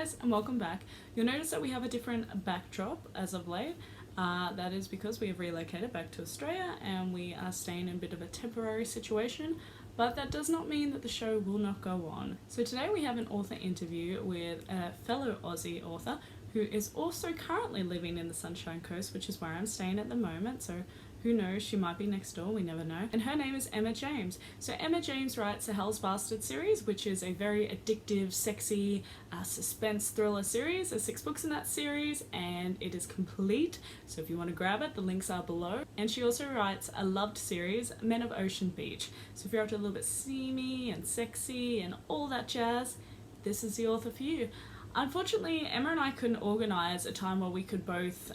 guys, and welcome back. You'll notice that we have a different backdrop as of late. That is because we have relocated back to Australia and we are staying in a bit of a temporary situation, but that does not mean that the show will not go on. So today we have an author interview with a fellow Aussie author who is also currently living in the Sunshine Coast, which is where I'm staying at the moment, so who knows, she might be next door, we never know. And her name is Emma James. So Emma James writes the Hell's Bastard series, which is a very addictive, sexy, suspense thriller series. There's 6 books in that series, and it is complete. So if you want to grab it, the links are below. And she also writes a loved series, Men of Ocean Beach. So if you're after a little bit steamy and sexy and all that jazz, this is the author for you. Unfortunately, Emma and I couldn't organise a time where we could both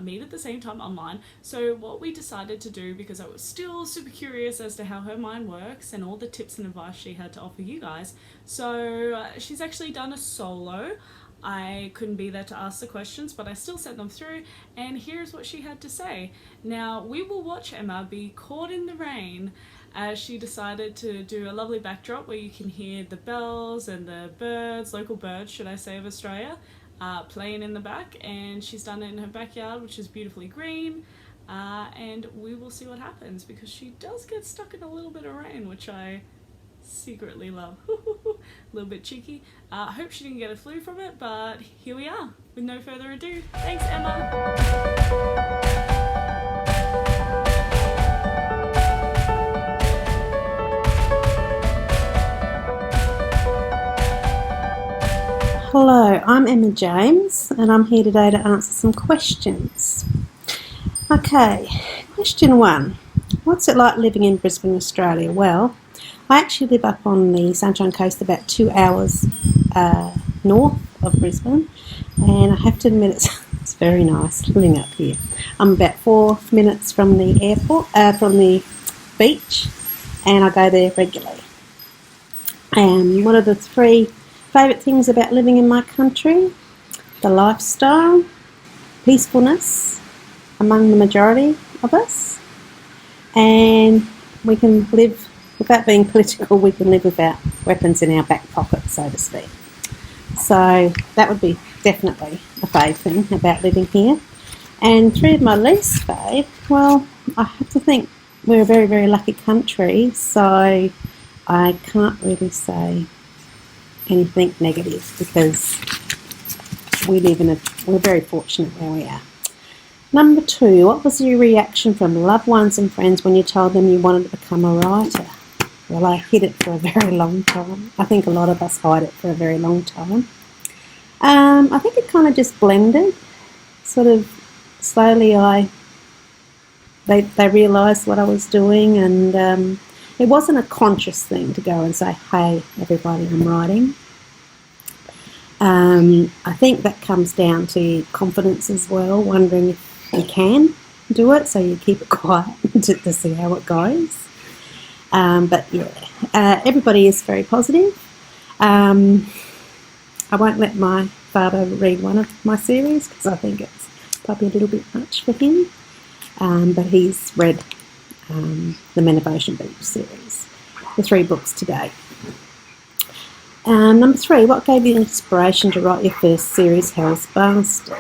meet at the same time online. So what we decided to do, because I was still super curious as to how her mind works and all the tips and advice she had to offer you guys, so she's actually done a solo. I couldn't be there to ask the questions, but I still sent them through, and here's what she had to say. Now, we will watch Emma be caught in the rain as she decided to do a lovely backdrop where you can hear the bells and the birds, local birds should I say, of Australia, playing in the back, and she's done it in her backyard, which is beautifully green, and we will see what happens, because she does get stuck in a little bit of rain, which I secretly love. A little bit cheeky. I hope she didn't get a flu from it, but here we are. With no further ado, thanks Emma! Hello, I'm Emma James and I'm here today to answer some questions. Okay, question 1. What's it like living in Brisbane, Australia? Well, I actually live up on the Sunshine Coast, about 2 hours north of Brisbane, and I have to admit it's very nice living up here. I'm about 4 minutes from the airport, from the beach, and I go there regularly. And one of the 3 favourite things about living in my country: the lifestyle, peacefulness among the majority of us, and we can live without being political. We can live without weapons in our back pocket, so to speak. So that would be definitely a fave thing about living here. And 3 of my least fave, well, I have to think we're a very, very lucky country, so I can't really say anything negative, because we're very fortunate where we are. Number 2, what was your reaction from loved ones and friends when you told them you wanted to become a writer? Well, I hid it for a very long time. I think a lot of us hide it for a very long time. I think it kind of just blended. Sort of slowly they realised what I was doing, and it wasn't a conscious thing to go and say, hey, everybody, I'm writing. I think that comes down to confidence as well, wondering if you can do it, so you keep it quiet to see how it goes. But yeah, everybody is very positive. I won't let my father read one of my series, because I think it's probably a little bit much for him. But he's read the Men of Ocean Beach series, the 3 books today. Number 3, what gave you inspiration to write your first series, Hell's Bastard?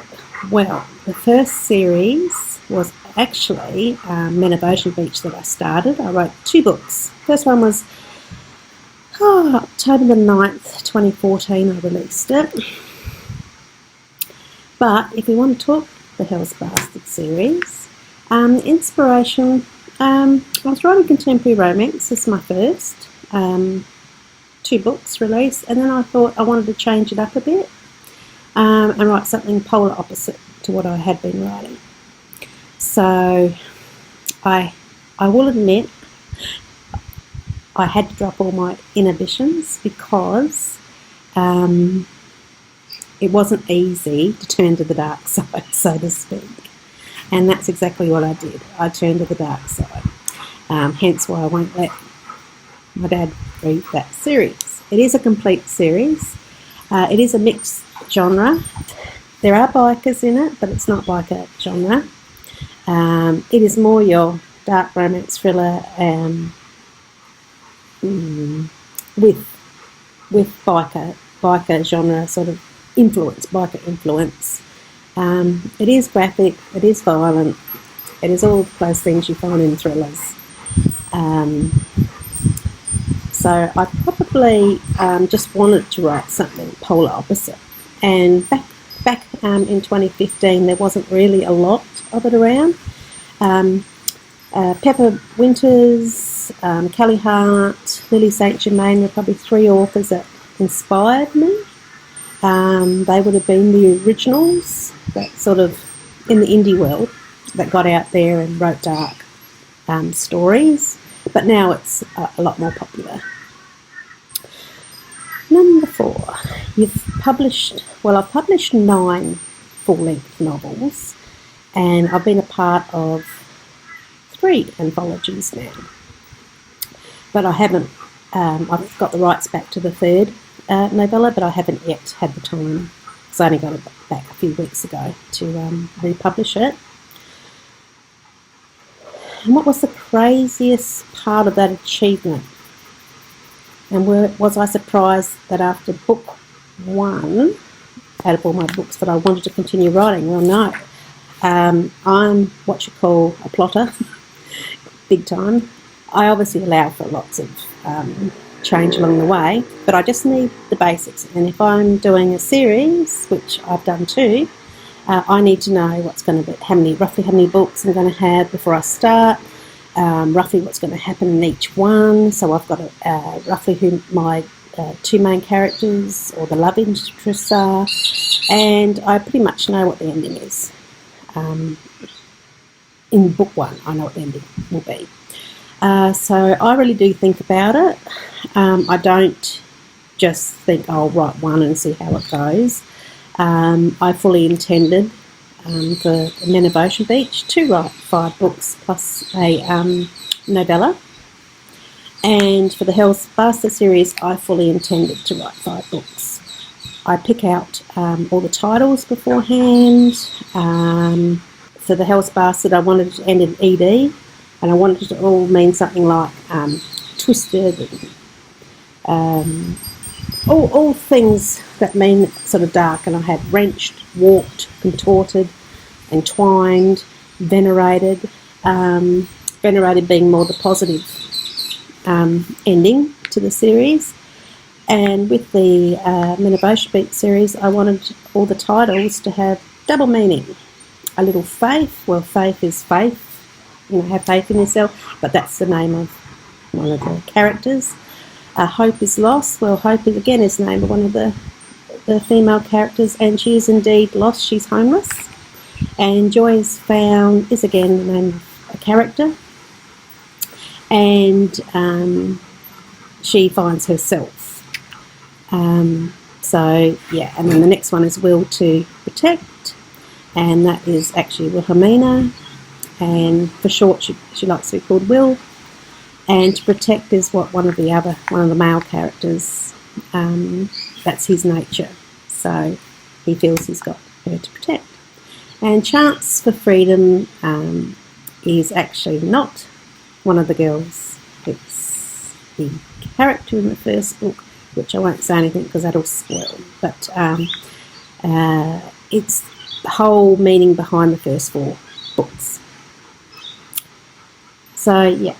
Well, the first series was actually Men of Ocean Beach that I started. I wrote 2 books. First one was October the 9th, 2014, I released it. But if we want to talk the Hell's Bastard series, inspiration, I was writing contemporary romance. This is my first 2 books released, and then I thought I wanted to change it up a bit and write something polar opposite to what I had been writing. So I will admit I had to drop all my inhibitions, because it wasn't easy to turn to the dark side, so to speak. And that's exactly what I did. I turned to the dark side. Hence why I won't let my dad read that series. It is a complete series. It is a mixed genre. There are bikers in it, but it's not biker genre. It is more your dark romance thriller with biker genre sort of biker influence. It is graphic, it is violent, it is all those things you find in thrillers. So I probably just wanted to write something polar opposite. And back in 2015, there wasn't really a lot of it around. Pepper Winters, Kelly Hart, Lily St. Germain were probably three authors that inspired me. They would have been the originals that sort of, in the indie world, that got out there and wrote dark stories. But now it's a lot more popular. Number 4, I've published 9 full-length novels, and I've been a part of 3 anthologies now. But I haven't, I've got the rights back to the 3rd novella, but I haven't yet had the time, because I only got it back a few weeks ago to republish it. And what was the craziest part of that achievement? And was I surprised that after book 1, out of all my books, that I wanted to continue writing? Well, no. I'm what you call a plotter, big time. I obviously allow for lots of change along the way, but I just need the basics. And if I'm doing a series, which I've done too, I need to know what's going to be, roughly how many books I'm going to have before I start, roughly what's going to happen in each one. So I've got roughly who my 2 main characters or the love interests are, and I pretty much know what the ending is. In book 1, I know what the ending will be. So I really do think about it. I don't just think I'll write one and see how it goes. I fully intended for Men of Ocean Beach to write 5 books plus a novella. And for the Hell's Bastard series, I fully intended to write 5 books. I pick out all the titles beforehand. For the Hell's Bastard, I wanted it to end in ED, and I wanted it to all mean something like twisted, and all things that mean sort of dark. And I had wrenched, warped, contorted, entwined, venerated. Venerated being more the positive ending to the series. And with the Men of Ocean Beach series, I wanted all the titles to have double meaning. A little faith, well, faith is faith, have faith in yourself, but that's the name of one of the characters. Hope is lost, well, hope is again is the name of one of the female characters, and she is indeed lost, she's homeless. And Joy is found is again the name of a character, and she finds herself. So yeah, and then the next one is Will to Protect, and that is actually Wilhelmina, and for short she likes to be called Will. And to protect is what one of the male characters, that's his nature, so he feels he's got her to protect. And Chance for Freedom is actually not one of the girls, it's the character in the first book, which I won't say anything because that'll spoil, but it's the whole meaning behind the first 4 books. So yeah,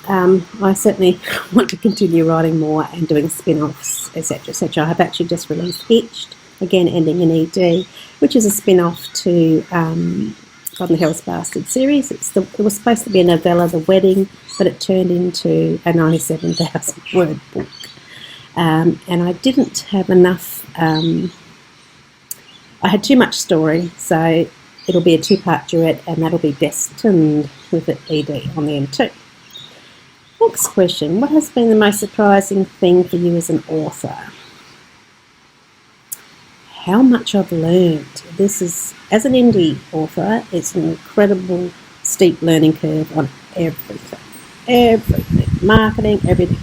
I certainly want to continue writing more and doing spin-offs, etc, etc. I've actually just released Hitched, again ending in ED, which is a spin-off to from the Hell's Bastard series. It was supposed to be a novella, The Wedding, but it turned into a 97,000 word book. And I didn't have enough, I had too much story, so it'll be a 2-part duet, and that'll be destined with an ED on the end too. Next question, what has been the most surprising thing for you as an author? How much I've learned. This is, as an indie author, it's an incredible steep learning curve on everything, marketing, everything.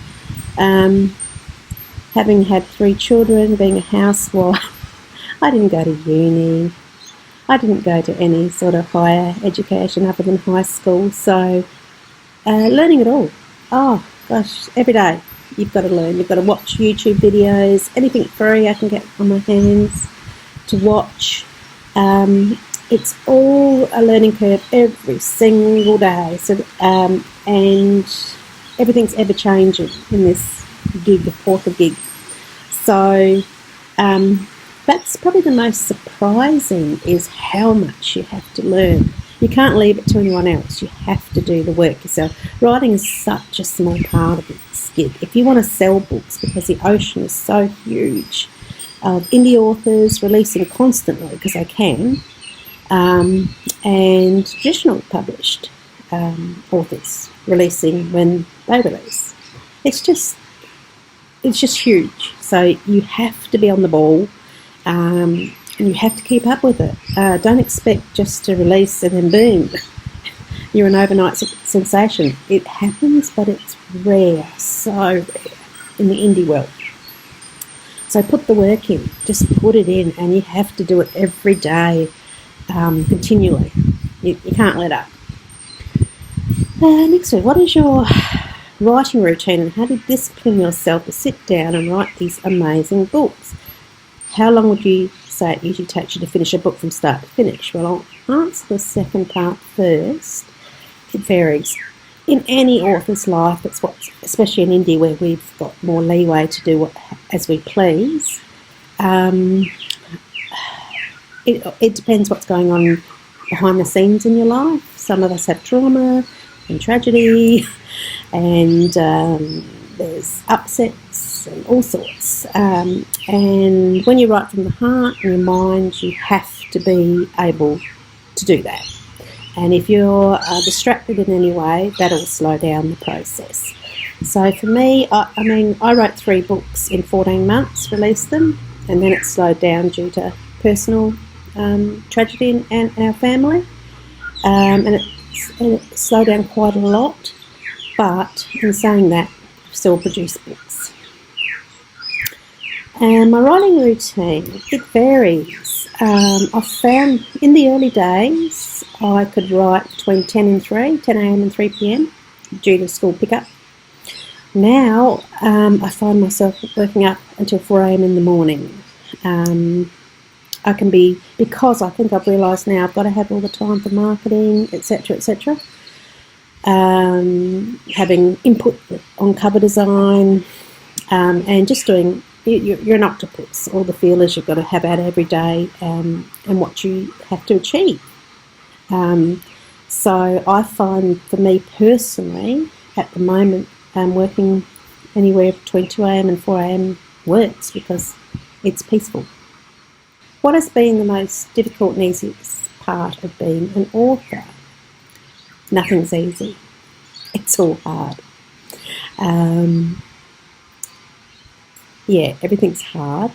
Having had 3 children, being a housewife, I didn't go to uni, I didn't go to any sort of higher education other than high school, so learning it all. Oh gosh, every day you've got to learn. You've got to watch YouTube videos, anything free I can get on my hands. to watch. It's all a learning curve every single day. So and everything's ever changing in this author gig. So that's probably the most surprising, is how much you have to learn. You can't leave it to anyone else. You have to do the work yourself. Writing is such a small part of this gig. If you want to sell books, because the ocean is so huge, of indie authors releasing constantly, because they can, and traditional published authors releasing when they release. It's just huge. So you have to be on the ball, and you have to keep up with it. Don't expect just to release and then boom, you're an overnight sensation. It happens, but it's rare, so rare in the indie world. So put the work in, just put it in, and you have to do it every day, continually. You can't let up. Next week, what is your writing routine, and how do you discipline yourself to sit down and write these amazing books? How long would you say it usually takes you to finish a book from start to finish? Well, I'll answer the second part first. It varies. In any author's life, especially in indie, where we've got more leeway to do as we please. It depends what's going on behind the scenes in your life. Some of us have trauma and tragedy, and there's upsets and all sorts. And when you write from the heart and your mind, you have to be able to do that. And if you're distracted in any way, that'll slow down the process. So for me, I wrote 3 books in 14 months, released them, and then it slowed down due to personal tragedy in our family. And it slowed down quite a lot. But in saying that, I've still produced books. And my writing routine, it varies. I found in the early days I could write between 10 a.m. and 3 p.m. due to school pickup. Now I find myself working up until 4 a.m. in the morning. I can be, because I think I've realised now I've got to have all the time for marketing, etc., etc. Having input on cover design, and just doing, you're an octopus, all the feelers you've got to have out every day, and what you have to achieve. So I find, for me personally, at the moment, working anywhere between 2 a.m. and 4 a.m. works, because it's peaceful. What has been the most difficult and easiest part of being an author? Nothing's easy. It's all hard. Everything's hard,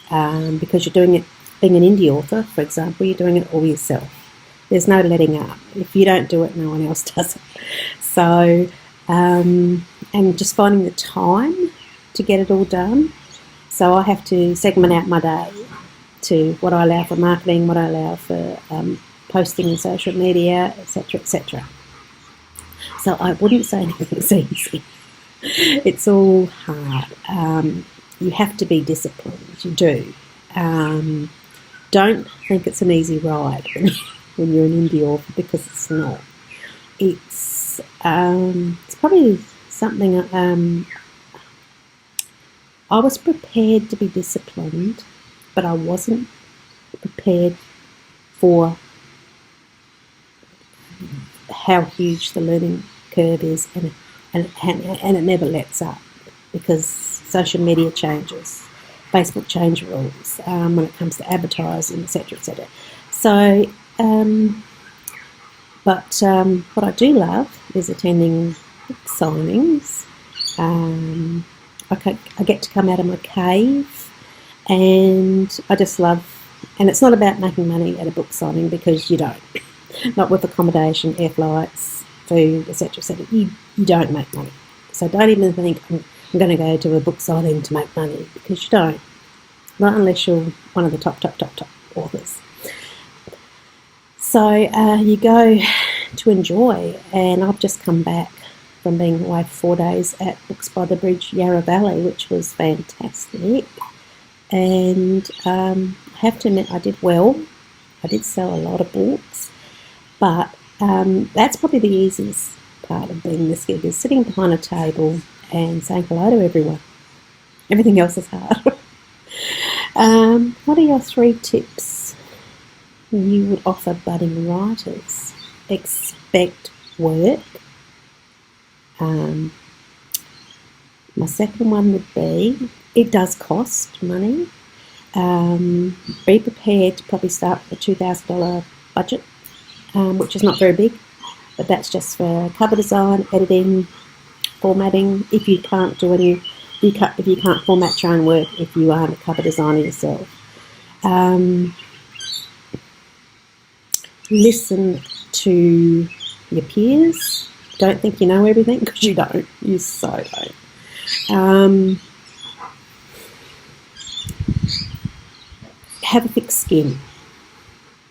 because you're doing it, being an indie author, for example, you're doing it all yourself. There's no letting up. If you don't do it, no one else does it. So, and just finding the time to get it all done. So I have to segment out my day to what I allow for marketing, what I allow for posting on social media, etc., etc. So I wouldn't say anything's easy. It's all hard. You have to be disciplined. You do. Don't think it's an easy ride when you're an indie author, because it's not. It's probably something. I was prepared to be disciplined, but I wasn't prepared for how huge the learning curve is, and it never lets up, because social media changes, Facebook change rules when it comes to advertising, etc., etc. So, what I do love is attending signings. I get to come out of my cave. And I just love, and it's not about making money at a book signing, because you don't. Not with accommodation, air flights, food, etc., etc. You don't make money. So don't even think I'm going to go to a book signing to make money, because you don't. Not unless you're one of the top authors. So you go to enjoy, and I've just come back from being away for 4 days at Books by the Bridge, Yarra Valley, which was fantastic. And have to admit I did well. I did sell a lot of books, but that's probably the easiest part of being this gig, is sitting behind a table and saying hello to everyone. Everything else is hard. What are your 3 tips you would offer budding writers? Expect work. My second one would be, it does cost money. Be prepared to probably start with a $2,000 budget, which is not very big, but that's just for cover design, editing, formatting. If you can't do any, if you can't format your own work, if you aren't a cover designer yourself. Listen to your peers. Don't think you know everything, because you don't. You so don't. Have a thick skin,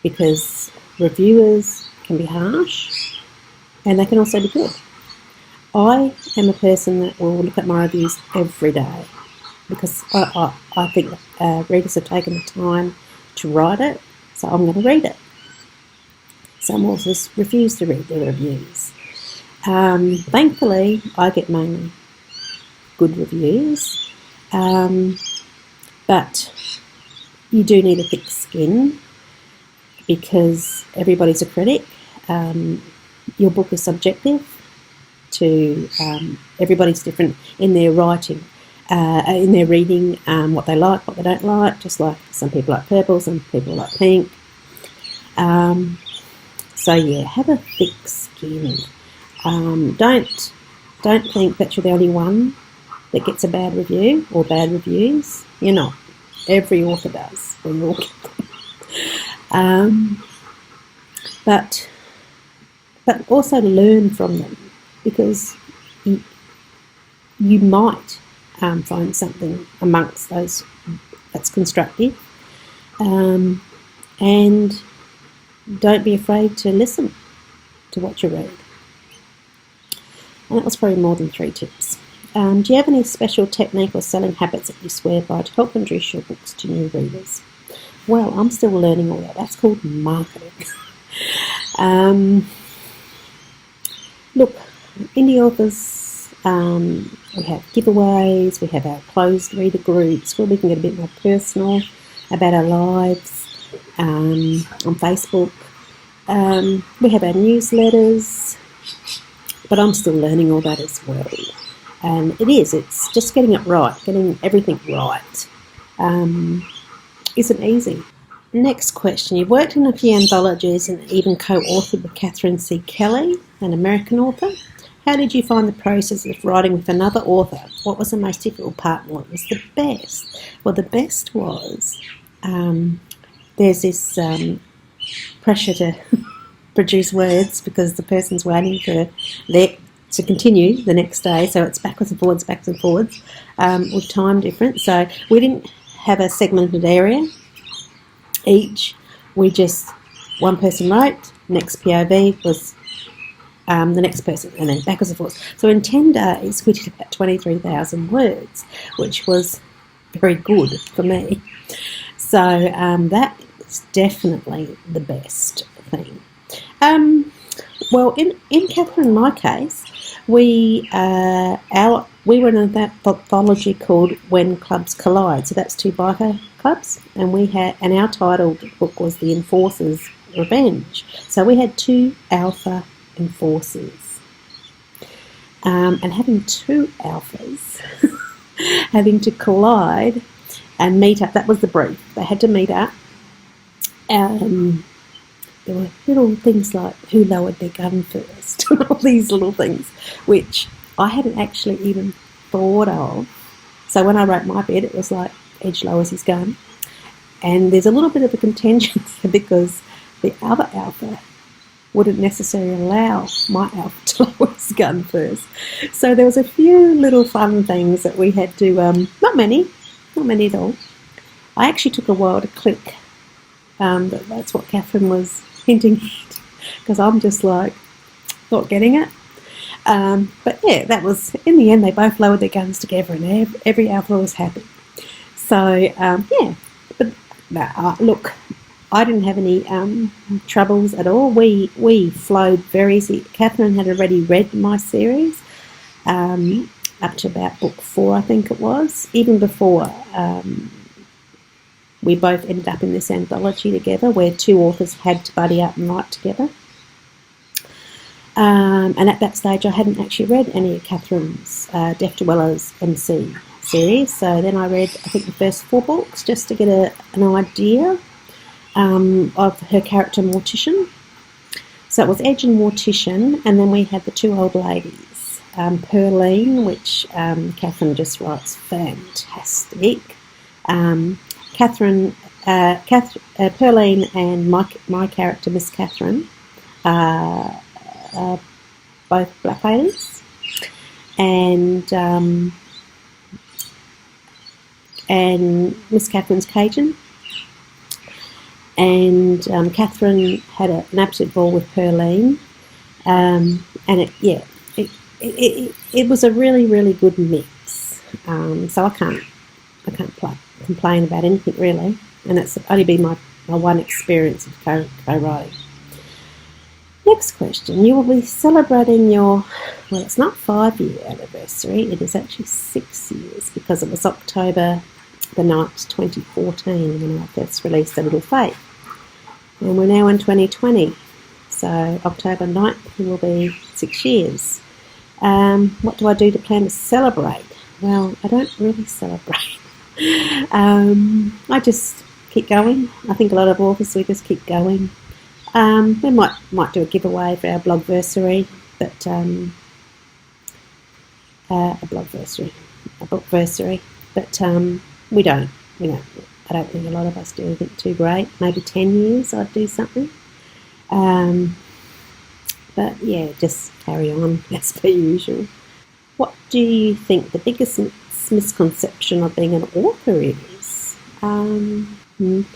because reviewers can be harsh and they can also be good. I am a person that will look at my reviews every day, because I think readers have taken the time to write it, so I'm going to read it. Some authors refuse to read their reviews. Thankfully, I get mainly good reviews, but you do need a thick skin, because everybody's a critic. Your book is subjective to everybody's different in their writing, in their reading, what they like, what they don't like, just like some people like purple, some people like pink. So yeah, have a thick skin. Don't think that you're the only one that gets a bad review or bad reviews. You're not. Every author does. We all get them. But also learn from them, because you might find something amongst those that's constructive, and don't be afraid to listen to what you read. And that was probably more than 3 tips. Do you have any special technique or selling habits that you swear by to help introduce your books to new readers? Well, I'm still learning all that. That's called marketing. Look, indie authors, we have giveaways, we have our closed reader groups where we can get a bit more personal about our lives, on Facebook. We have our newsletters, but I'm still learning all that as well. And it's just getting it right, getting everything right. Isn't easy. Next question. You've worked in a few anthologies and even co-authored with Catherine C. Kelly, an American author. How did you find the process of writing with another author? What was the most difficult part and what was the best? Well, the best was there's this pressure to produce words, because the person's waiting for to continue the next day, so it's backwards and forwards, with time difference. So we didn't have a segmented area each. We just, one person wrote, next POV was the next person, and then backwards and forwards. So in 10 days we did about 23,000 words, which was very good for me. So that is definitely the best thing. Well, in Catherine and my case, we were in an anthology called When Clubs Collide. So that's 2 biker clubs, and our title book was The Enforcer's Revenge. So we had 2 alpha enforcers, and having 2 alphas having to collide and meet up. That was the brief. They had to meet up. There were little things like who lowered their gun first, all these little things, which I hadn't actually even thought of. So when I wrote my bit, it was like, Edge lowers his gun. And there's a little bit of a contention here, because the other alpha wouldn't necessarily allow my alpha to lower his gun first. So there was a few little fun things that we had to, not many at all. I actually took a while to click that that's what Catherine was hinting at, because I'm just like not getting it. But yeah, that was, in the end, they both lowered their guns together and every alpha was happy. So yeah, but Look, I didn't have any troubles at all. We flowed very easy. Catherine had already read my series up to about book 4, I think it was, even before we both ended up in this anthology together where 2 authors had to buddy up and write together. And at that stage I hadn't actually read any of Catherine's Deaf Dwellers MC series, so then I read, I think, the first 4 books just to get an idea of her character Mortician. So it was Edge and Mortician, and then we had the 2 old ladies, Pearline, which Catherine just writes fantastic. Pearline and my character, Miss Catherine, both black ladies, and Miss Catherine's Cajun, and Catherine had an absolute ball with Pearline, and it was a really, really good mix. So I can't complain about anything really, and it's only been my one experience of co-writing. Next question. You will be celebrating your, well, it's not 5-year anniversary, it is actually 6 years, because it was October the 9th, 2014 when I first released A Little Faith. And we're now in 2020, so October 9th will be 6 years. What do I do to plan to celebrate? Well, I don't really celebrate. I just keep going. I think a lot of authors, we just keep going. We might do a giveaway for our blogversary, but a bookversary, but we don't. I don't think a lot of us do anything too great. Maybe 10 years I'd do something. But yeah, just carry on as per usual. What do you think the biggest misconception of being an author is?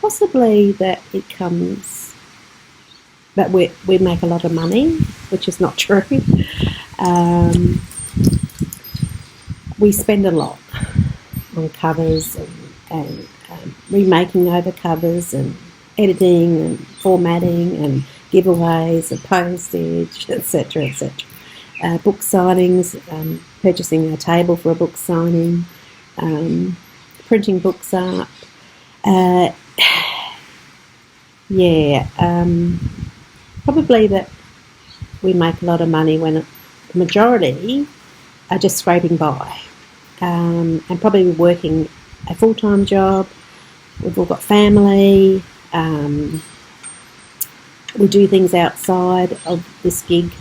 Possibly that it comes that we make a lot of money, which is not true. We spend a lot on covers and remaking over covers and editing and formatting and giveaways and postage, etc., etc. Book signings, purchasing a table for a book signing, printing books up. Probably that we make a lot of money when the majority are just scraping by, and probably working a full-time job. We've all got family. We do things outside of this gig.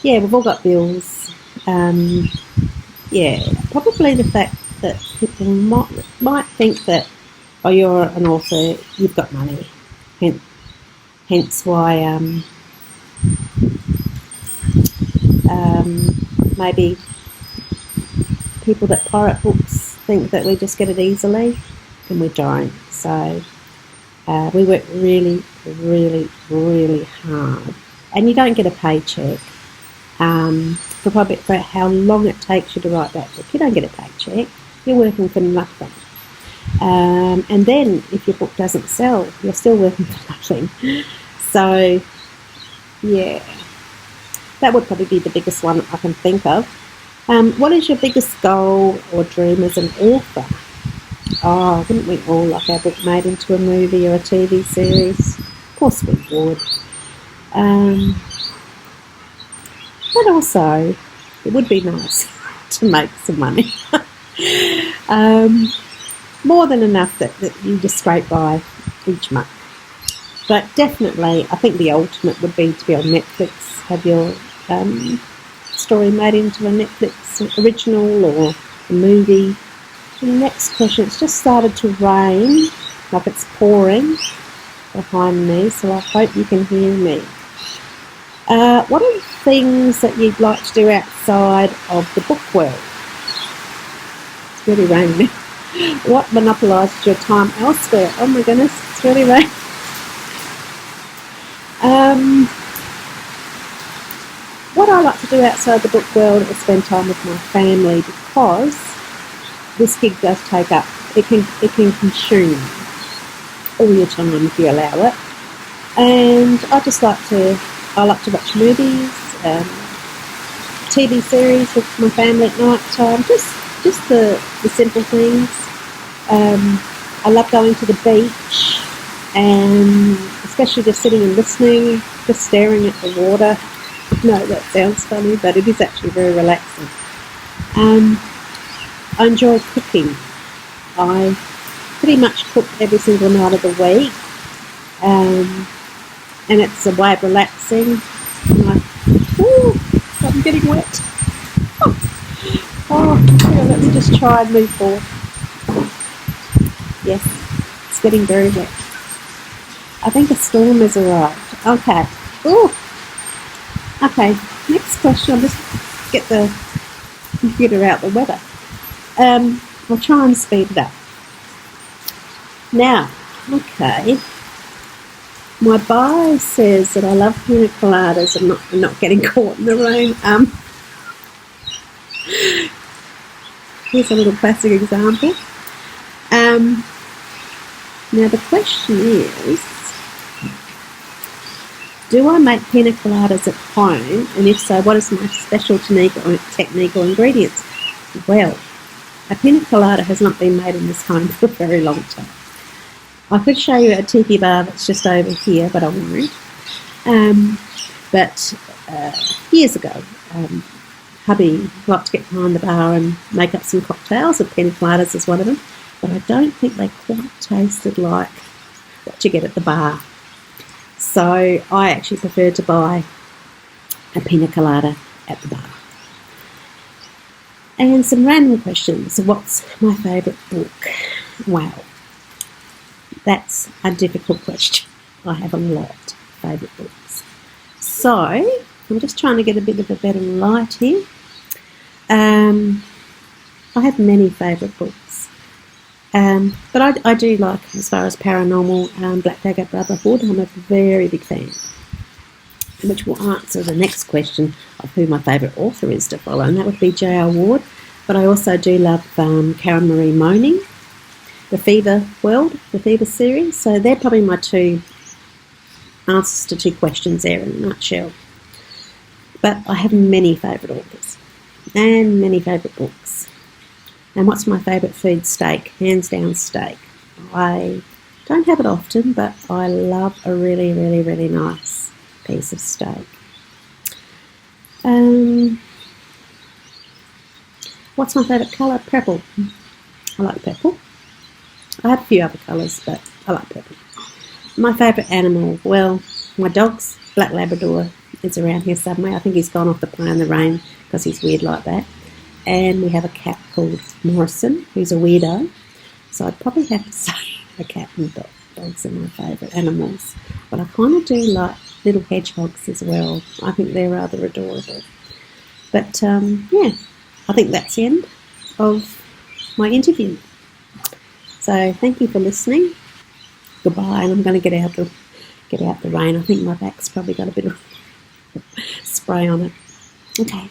We've all got bills. Probably the fact that people might think that, oh, you're an author, you've got money. Hence why maybe people that pirate books think that we just get it easily, and we don't. So we work really, really, really hard, and you don't get a paycheck for how long it takes you to write that book. You don't get a paycheck. You're working for nothing. And then if your book doesn't sell, you're still working for nothing. So yeah, that would probably be the biggest one I can think of. What is your biggest goal or dream as an author? Oh, wouldn't we all like our book made into a movie or a TV series? Of course we would. But also, it would be nice to make some money. More than enough that you just scrape by each month. But definitely, I think the ultimate would be to be on Netflix, have your story made into a Netflix original or a movie. The next question, it's just started to rain, like it's pouring behind me, so I hope you can hear me. What are the things that you'd like to do outside of the book world? It's really raining. What monopolises your time elsewhere? Oh my goodness, it's really raining. What I like to do outside the book world is spend time with my family, because this gig does take up it can consume all your time if you allow it. And I like to watch movies, TV series with my family at night time, just the simple things. I love going to the beach, and especially just sitting and listening, just staring at the water. No, that sounds funny, but it is actually very relaxing. I enjoy cooking. I pretty much cook every single night of the week, and it's a way of relaxing. I'm getting wet. Yeah, let me just try and move forward. Yes, it's getting very wet. I think a storm has arrived. Okay. Ooh. Okay, next question. I'll just get the computer out the weather. I'll try and speed it up. Now, okay. My bio says that I love pina coladas and not getting caught in the rain. Here's a little classic example. Now the question is, do I make pina coladas at home? And if so, what is my special technique or ingredients? Well, a pina colada has not been made in this home for a very long time. I could show you a tiki bar that's just over here, but I won't. But years ago, hubby liked to get behind the bar and make up some cocktails, and pina coladas is one of them. But I don't think they quite tasted like what you get at the bar. So I actually prefer to buy a pina colada at the bar. And some random questions. What's my favourite book? Wow. That's a difficult question. I have a lot of favourite books. So, I'm just trying to get a bit of a better light here. I have many favourite books. But I do like, as far as paranormal, Black Dagger Brotherhood. I'm a very big fan. Which will answer the next question of who my favourite author is to follow, and that would be J.R. Ward. But I also do love Karen Marie Moning, the Fever series. So they're probably my two answers to two questions there in a nutshell. But I have many favourite authors and many favourite books. And what's my favourite food? Steak, hands down steak. I don't have it often, but I love a really, really, really nice piece of steak. What's my favourite colour? Purple. I like purple. I have a few other colours, but I like purple. My favourite animal? Well, my dog's Black Labrador is around here somewhere. I think he's gone off the play in the rain because he's weird like that. And we have a cat called Morrison, who's a weirdo. So I'd probably have to say a cat and dog. Dogs are my favourite animals. But I kind of do like little hedgehogs as well. I think they're rather adorable. But, yeah, I think that's the end of my interview. So thank you for listening. Goodbye, and I'm going to get out the rain. I think my back's probably got a bit of spray on it. Okay.